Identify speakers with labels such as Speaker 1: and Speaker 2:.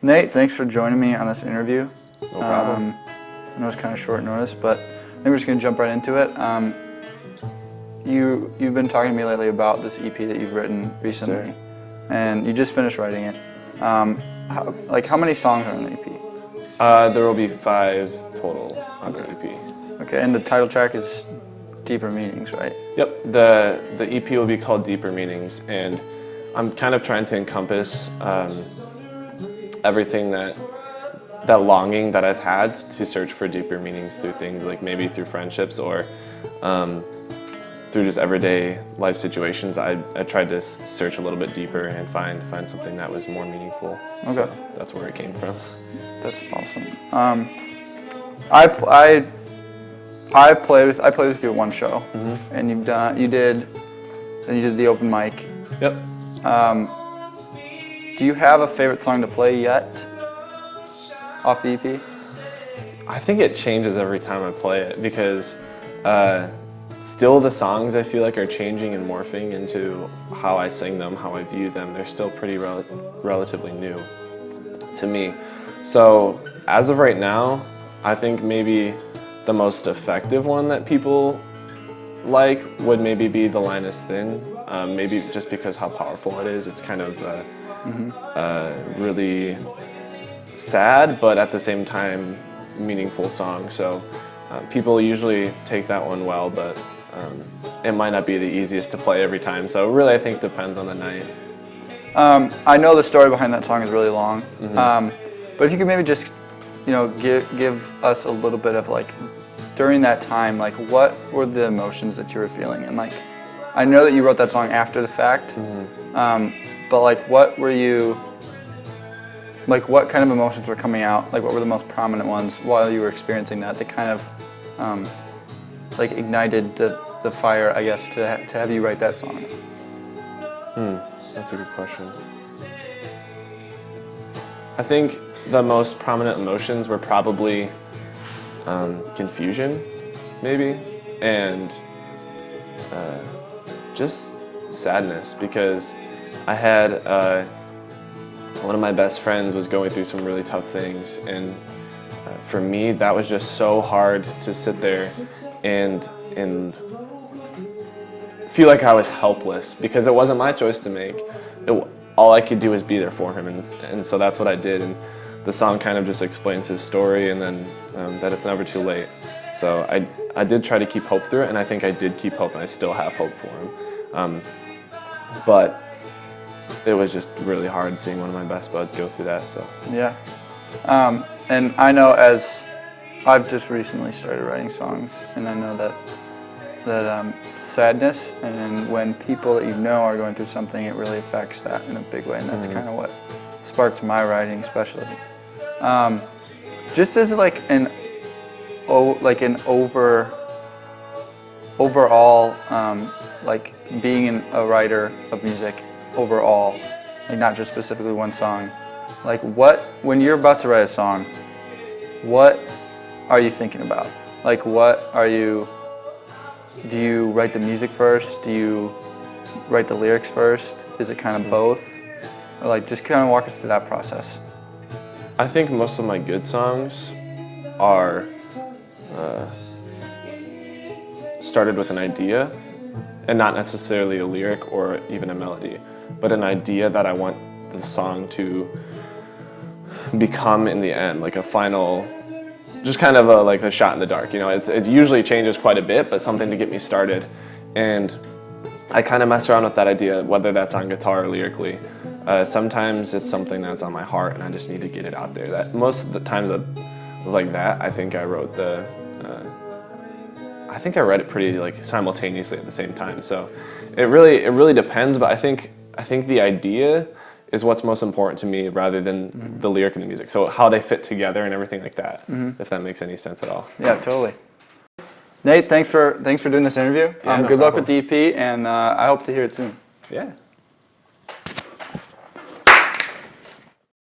Speaker 1: Nate, thanks for joining me on this interview.
Speaker 2: No problem.
Speaker 1: I know it's kind of short notice, but I think we're just going to jump right into it. You've been talking to me lately about this EP that you've written recently, and you just finished writing it. How many songs are on the EP?
Speaker 2: There will be 5 total on the EP.
Speaker 1: Okay, and the title track is Deeper Meanings, right?
Speaker 2: Yep, the EP will be called Deeper Meanings, and I'm kind of trying to encompass everything that longing that I've had to search for deeper meanings through things like maybe through friendships or through just everyday life situations. I tried to search a little bit deeper and find something that was more meaningful.
Speaker 1: Okay,
Speaker 2: so that's where it came from.
Speaker 1: That's awesome. I played with you at one show, and you did the open mic.
Speaker 2: Yep.
Speaker 1: Do you have a favorite song to play yet off the EP?
Speaker 2: I think it changes every time I play it because still the songs I feel like are changing and morphing into how I sing them, how I view them. They're still pretty relatively new to me. So as of right now, I think maybe the most effective one that people like would maybe be The Line Is Thin. Maybe just because how powerful it is. It's kind of really sad, but at the same time meaningful song. So people usually take that one well, but it might not be the easiest to play every time. So really, I think depends on the night.
Speaker 1: I know the story behind that song is really long, but if you could maybe just, give us a little bit of during that time, what were the emotions that you were feeling, and I know that you wrote that song after the fact, but what were you, what kind of emotions were coming out? What were the most prominent ones while you were experiencing that kind of ignited the fire, I guess, to have you write that song?
Speaker 2: That's a good question. I think the most prominent emotions were probably confusion, maybe, and just sadness, because I had one of my best friends was going through some really tough things, and for me that was just so hard to sit there and feel like I was helpless because it wasn't my choice to make. All I could do was be there for him, and so that's what I did. And the song kind of just explains his story, and then that it's never too late. So I did try to keep hope through it, and I think I did keep hope, and I still have hope for him. But it was just really hard seeing one of my best buds go through that. So
Speaker 1: yeah, and I know as I've just recently started writing songs, and I know that sadness and when people that are going through something, it really affects that in a big way, and that's kind of what sparked my writing, especially. Just as an overall, being a writer of music overall, not just specifically one song, when you're about to write a song, what are you thinking about? Do you write the music first? Do you write the lyrics first? Is it kind of both? Or just kind of walk us through that process.
Speaker 2: I think most of my good songs are started with an idea, and not necessarily a lyric or even a melody, but an idea that I want the song to become in the end, a final, just kind of a shot in the dark. It usually changes quite a bit, but something to get me started. And I kind of mess around with that idea, whether that's on guitar or lyrically. Sometimes it's something that's on my heart, and I just need to get it out there. That most of the times it was like that. I think I wrote I think I read it pretty simultaneously at the same time. So it really depends. But I think the idea is what's most important to me rather than the lyric and the music. So how they fit together and everything like that. If that makes any sense at all.
Speaker 1: Yeah, totally. Nate, thanks for doing this interview.
Speaker 2: Yeah,
Speaker 1: good luck with the EP, and I hope to hear it soon.
Speaker 2: Yeah.